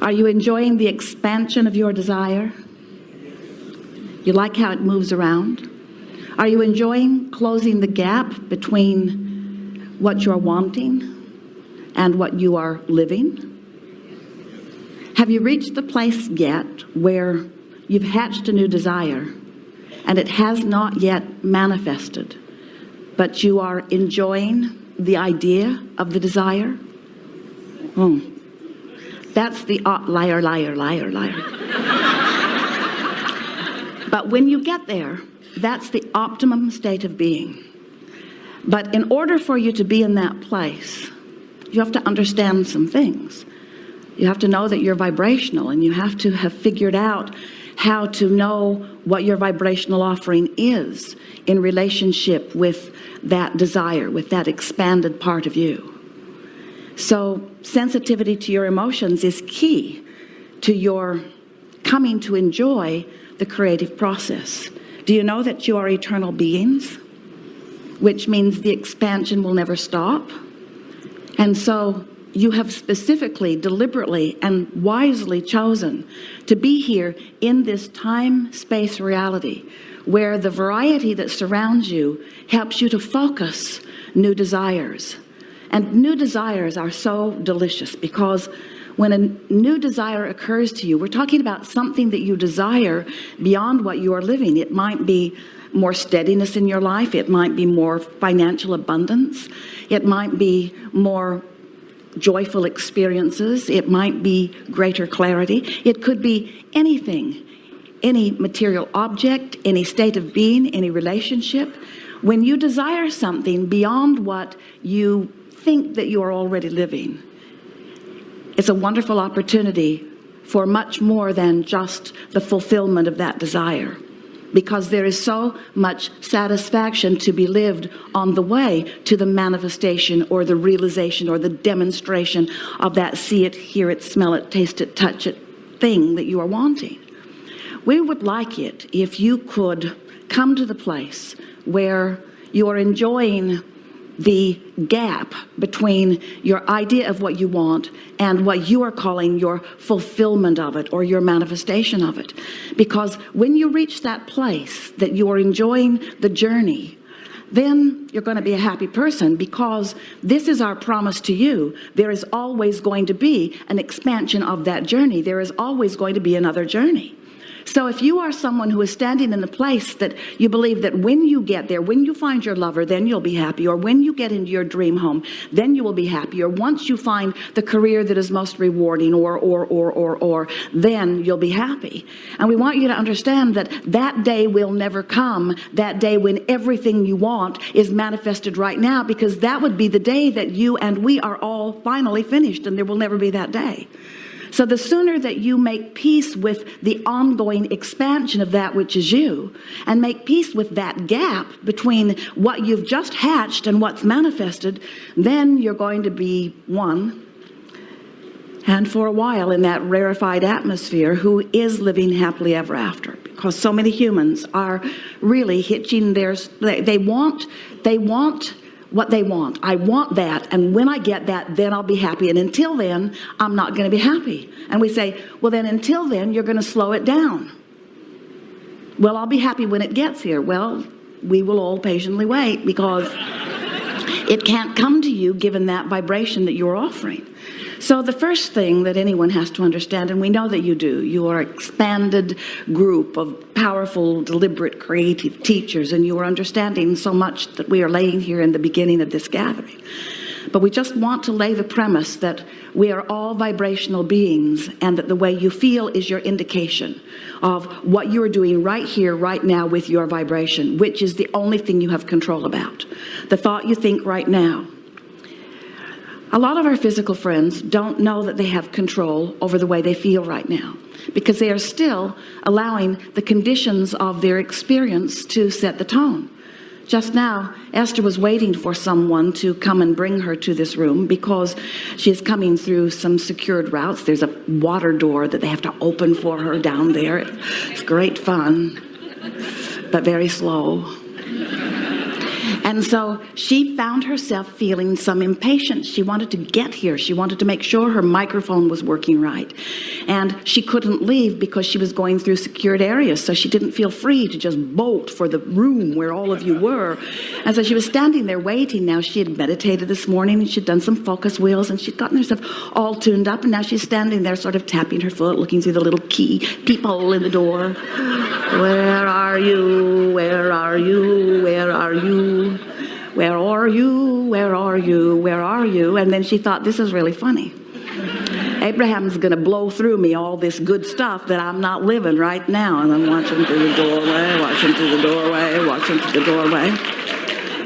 Are you enjoying the expansion of your desire? You like how it moves around? Are you enjoying closing the gap between what you're wanting and what you are living? Have you reached the place yet where you've hatched a new desire and it has not yet manifested, but you are enjoying the idea of the desire? That's the liar, liar, liar, liar. But when you get there, that's the optimum state of being. But in order for you to be in that place, you have to understand some things. You have to know that you're vibrational, and you have to have figured out how to know what your vibrational offering is in relationship with that desire, with that expanded part of you. So sensitivity to your emotions is key to your coming to enjoy the creative process. Do you know that you are eternal beings? Which means the expansion will never stop. And so you have specifically, deliberately, and wisely chosen to be here in this time-space reality where the variety that surrounds you helps you to focus new desires. And new desires are so delicious because when a new desire occurs to you, we're talking about something that you desire beyond what you are living. It might be more steadiness in your life. It might be more financial abundance. It might be more joyful experiences. It might be greater clarity. It could be anything, any material object, any state of being, any relationship. When you desire something beyond what you think that you are already living, it's a wonderful opportunity for much more than just the fulfillment of that desire, because there is so much satisfaction to be lived on the way to the manifestation or the realization or the demonstration of that see it, hear it, smell it, taste it, touch it thing that you are wanting. We would like it if you could come to the place where you are enjoying the gap between your idea of what you want and what you are calling your fulfillment of it or your manifestation of it. Because when you reach that place that you are enjoying the journey, then you're going to be a happy person, because this is our promise to you. There is always going to be an expansion of that journey. There is always going to be another journey. So if you are someone who is standing in the place that you believe that when you get there, when you find your lover, then you'll be happy, or when you get into your dream home, then you will be happy, or once you find the career that is most rewarding, or then you'll be happy. And we want you to understand that that day will never come, that day when everything you want is manifested right now, because that would be the day that you and we are all finally finished, and there will never be that day. So the sooner that you make peace with the ongoing expansion of that which is you, and make peace with that gap between what you've just hatched and what's manifested, then you're going to be one, and for a while in that rarefied atmosphere, who is living happily ever after. Because so many humans are really hitching theirs. They want what they want. I want that, and when I get that, then I'll be happy, and until then I'm not going to be happy. And we say, well, then until then you're going to slow it down. Well, I'll be happy when it gets here. Well, we will all patiently wait, because it can't come to you given that vibration that you're offering. So the first thing that anyone has to understand, and we know that you do, you are an expanded group of powerful, deliberate, creative teachers, and you are understanding so much that we are laying here in the beginning of this gathering. But we just want to lay the premise that we are all vibrational beings, and that the way you feel is your indication of what you are doing right here, right now with your vibration, which is the only thing you have control about. The thought you think right now. A lot of our physical friends don't know that they have control over the way they feel right now, because they are still allowing the conditions of their experience to set the tone. Just now, Esther was waiting for someone to come and bring her to this room, because she is coming through some secured routes. There's a water door that they have to open for her down there. It's great fun, but very slow. And so she found herself feeling some impatience. She wanted to get here. She wanted to make sure her microphone was working right. And she couldn't leave because she was going through secured areas, so she didn't feel free to just bolt for the room where all of you were. And so she was standing there waiting. Now, she had meditated this morning, and she'd done some focus wheels, and she'd gotten herself all tuned up, and now she's standing there sort of tapping her foot, looking through the little peephole in the door. Where are you? Where are you? Where are you? Where are you? Where are you? Where are you? And then she thought, this is really funny. Abraham's going to blow through me all this good stuff that I'm not living right now. And I'm watching through the doorway, watching through the doorway, watching through the doorway.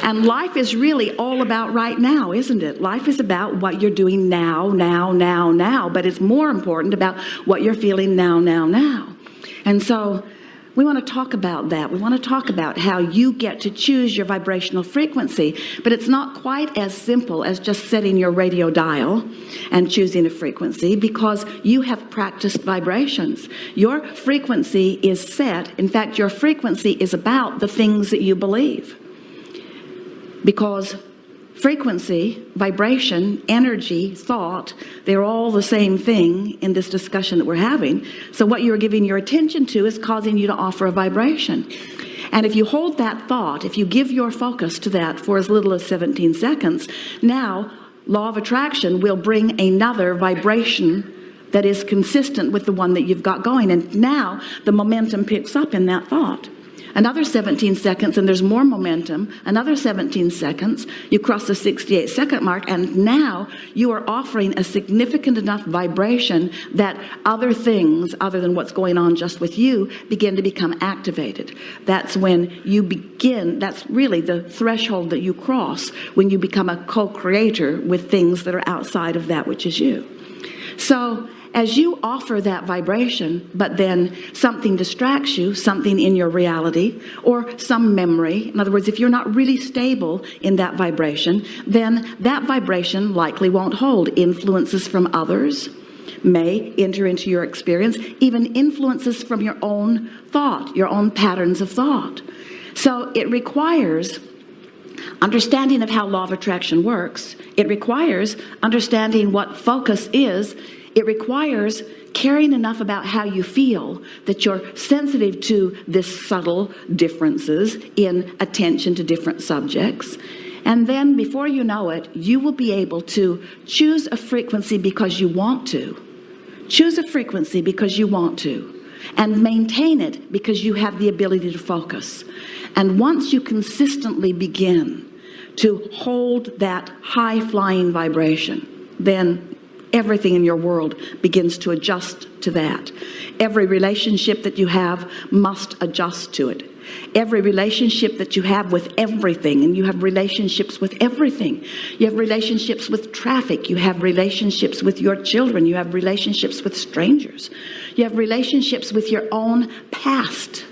And life is really all about right now, isn't it? Life is about what you're doing now, now, now, now. But it's more important about what you're feeling now, now, now. And so we want to talk about that. We want to talk about how you get to choose your vibrational frequency, but it's not quite as simple as just setting your radio dial and choosing a frequency, because you have practiced vibrations. Your frequency is set. In fact, your frequency is about the things that you believe. Because frequency, vibration, energy, thought, they're all the same thing in this discussion that we're having. So what you're giving your attention to is causing you to offer a vibration. And if you hold that thought, if you give your focus to that for as little as 17 seconds, now law of attraction will bring another vibration that is consistent with the one that you've got going. And now the momentum picks up in that thought. Another 17 seconds, and there's more momentum. Another 17 seconds, you cross the 68-second mark, and now you are offering a significant enough vibration that other things, other than what's going on just with you, begin to become activated. That's when you begin, that's really the threshold that you cross when you become a co-creator with things that are outside of that which is you. So, as you offer that vibration, but then something distracts you, something in your reality, or some memory. In other words, if you're not really stable in that vibration, then that vibration likely won't hold. Influences from others may enter into your experience, even influences from your own thought, your own patterns of thought. So it requires understanding of how law of attraction works. It requires understanding what focus is. It requires caring enough about how you feel that you're sensitive to this subtle differences in attention to different subjects. And then before you know it, you will be able to choose a frequency because you want to. Choose a frequency because you want to. And maintain it because you have the ability to focus. And once you consistently begin to hold that high-flying vibration, then everything in your world begins to adjust to that. Every relationship that you have must adjust to it. Every relationship that you have with everything, and you have relationships with everything. You have relationships with traffic. You have relationships with your children. You have relationships with strangers. You have relationships with your own past.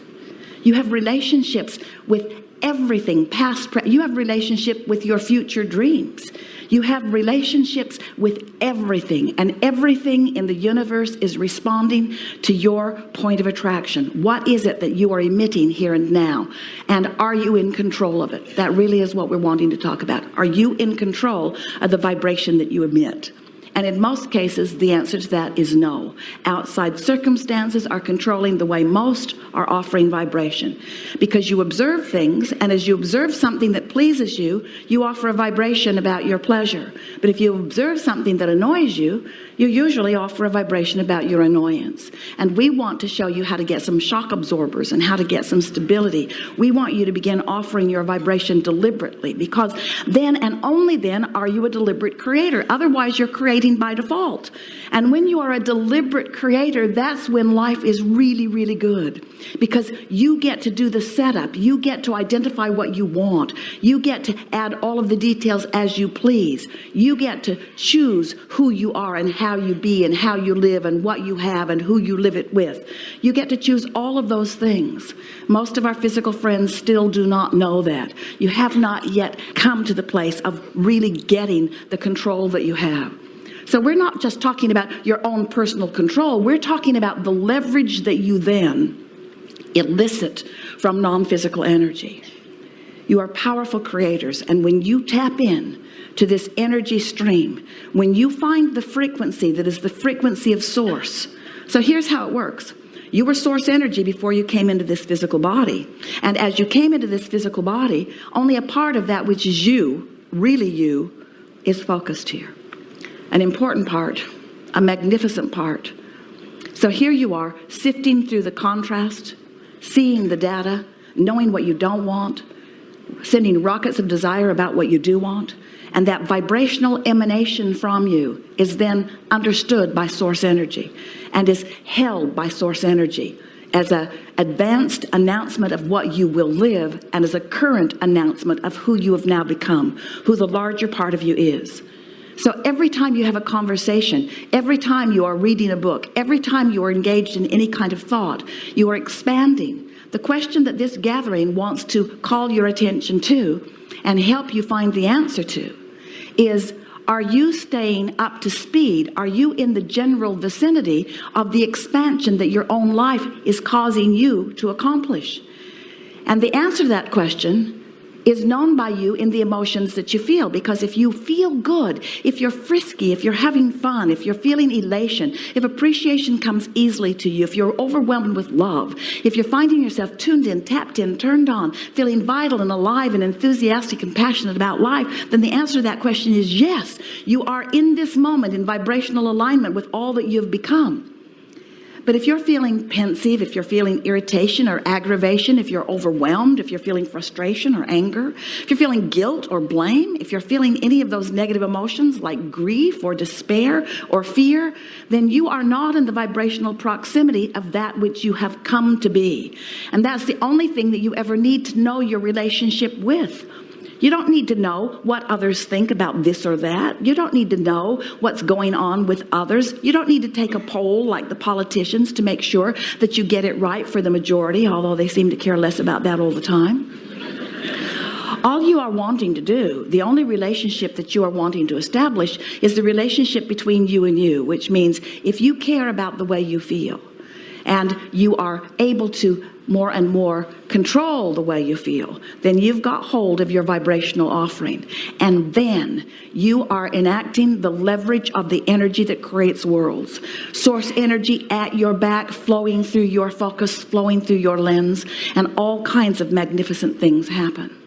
You have relationships with everything, past, you have relationship with your future dreams. You have relationships with everything, and everything in the universe is responding to your point of attraction. What is it that you are emitting here and now? And are you in control of it? That really is what we're wanting to talk about. Are you in control of the vibration that you emit? And in most cases, the answer to that is no. Outside circumstances are controlling the way most are offering vibration. Because you observe things, and as you observe something that pleases you, you offer a vibration about your pleasure. But if you observe something that annoys you, you usually offer a vibration about your annoyance. And we want to show you how to get some shock absorbers and how to get some stability. We want you to begin offering your vibration deliberately, because then and only then are you a deliberate creator. Otherwise, you're creating by default. And when you are a deliberate creator, that's when life is really, really good, because you get to do the setup. You get to identify what you want. You get to add all of the details as you please. You get to choose who you are and how you be and how you live and what you have and who you live it with. You get to choose all of those things. Most of our physical friends still do not know that. You have not yet come to the place of really getting the control that you have. So we're not just talking about your own personal control. We're talking about the leverage that you then elicit from non-physical energy. You are powerful creators. And when you tap in to this energy stream, when you find the frequency that is the frequency of source. So here's how it works. You were source energy before you came into this physical body. And as you came into this physical body, only a part of that which is you, really you, is focused here. An important part, a magnificent part. So here you are, sifting through the contrast, seeing the data, knowing what you don't want, sending rockets of desire about what you do want, and that vibrational emanation from you is then understood by source energy and is held by source energy as an advanced announcement of what you will live and as a current announcement of who you have now become, who the larger part of you is. So every time you have a conversation, every time you are reading a book, every time you are engaged in any kind of thought, you are expanding. The question that this gathering wants to call your attention to and help you find the answer to is, are you staying up to speed? Are you in the general vicinity of the expansion that your own life is causing you to accomplish? And the answer to that question is known by you in the emotions that you feel. Because if you feel good, if you're frisky, if you're having fun, if you're feeling elation, if appreciation comes easily to you, if you're overwhelmed with love, if you're finding yourself tuned in, tapped in, turned on, feeling vital and alive and enthusiastic and passionate about life, then the answer to that question is yes. You are in this moment in vibrational alignment with all that you've become. But if you're feeling pensive, if you're feeling irritation or aggravation, if you're overwhelmed, if you're feeling frustration or anger, if you're feeling guilt or blame, if you're feeling any of those negative emotions like grief or despair or fear, then you are not in the vibrational proximity of that which you have come to be. And that's the only thing that you ever need to know your relationship with. You don't need to know what others think about this or that. You don't need to know what's going on with others. You don't need to take a poll like the politicians to make sure that you get it right for the majority, although they seem to care less about that all the time. All you are wanting to do, the only relationship that you are wanting to establish is the relationship between you and you, which means if you care about the way you feel and you are able to more and more control the way you feel, then you've got hold of your vibrational offering. And then you are enacting the leverage of the energy that creates worlds. Source energy at your back, flowing through your focus, flowing through your lens, and all kinds of magnificent things happen.